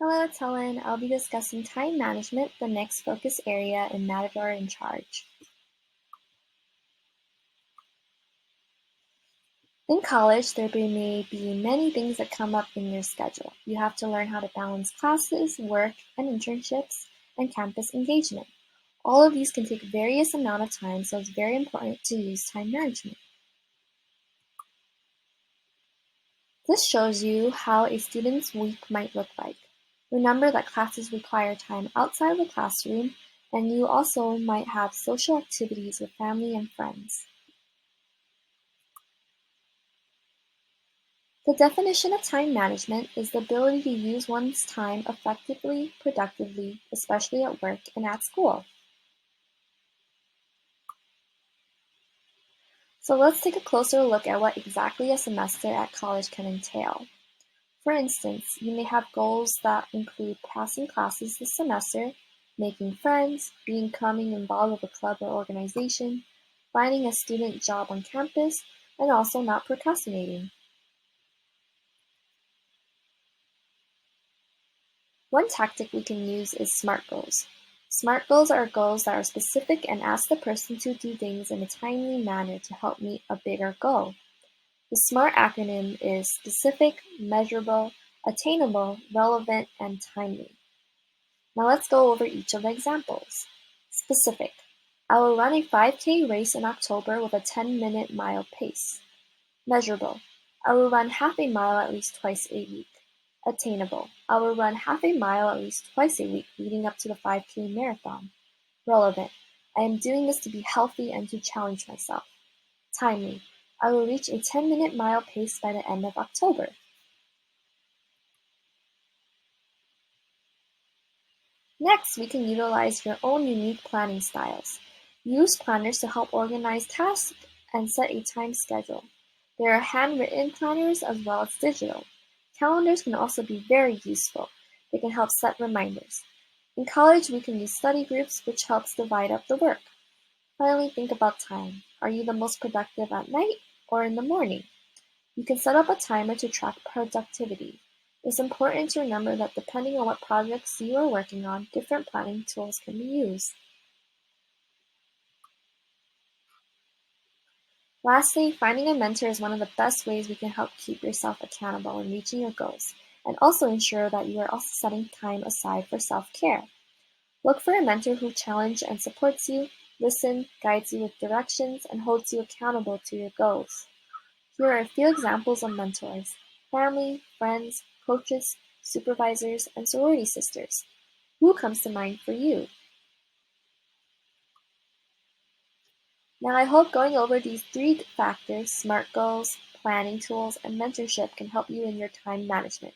Hello, it's Helen. I'll be discussing time management, the next focus area in Matador in Charge. In college, there may be many things that come up in your schedule. You have to learn how to balance classes, work, and internships, and campus engagement. All of these can take various amount of time, so it's very important to use time management. This shows you how a student's week might look like. Remember that classes require time outside the classroom, and you also might have social activities with family and friends. The definition of time management is the ability to use one's time effectively, productively, especially at work and at school. So let's take a closer look at what exactly a semester at college can entail. For instance, you may have goals that include passing classes this semester, making friends, becoming involved with a club or organization, finding a student job on campus, and also not procrastinating. One tactic we can use is SMART goals. SMART goals are goals that are specific and ask the person to do things in a timely manner to help meet a bigger goal. The SMART acronym is specific, measurable, attainable, relevant, and timely. Now let's go over each of the examples. Specific. I will run a 5K race in October with a 10-minute mile pace. Measurable. I will run half a mile at least twice a week. Attainable. I will run half a mile at least twice a week leading up to the 5K marathon. Relevant. I am doing this to be healthy and to challenge myself. Timely. I will reach a 10-minute mile pace by the end of October. Next, we can utilize your own unique planning styles. Use planners to help organize tasks and set a time schedule. There are handwritten planners as well as digital. Calendars can also be very useful. They can help set reminders. In college, we can use study groups, which helps divide up the work. Finally, think about time. Are you the most productive at night or in the morning? You can set up a timer to track productivity. It's important to remember that depending on what projects you are working on, different planning tools can be used. Lastly, finding a mentor is one of the best ways we can help keep yourself accountable in reaching your goals, and also ensure that you are also setting time aside for self-care. Look for a mentor who challenges and supports you, listens, guides you with directions, and holds you accountable to your goals. Here are a few examples of mentors: family, friends, coaches, supervisors, and sorority sisters. Who comes to mind for you? Now I hope going over these three factors, SMART goals, planning tools, and mentorship can help you in your time management.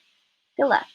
Good luck!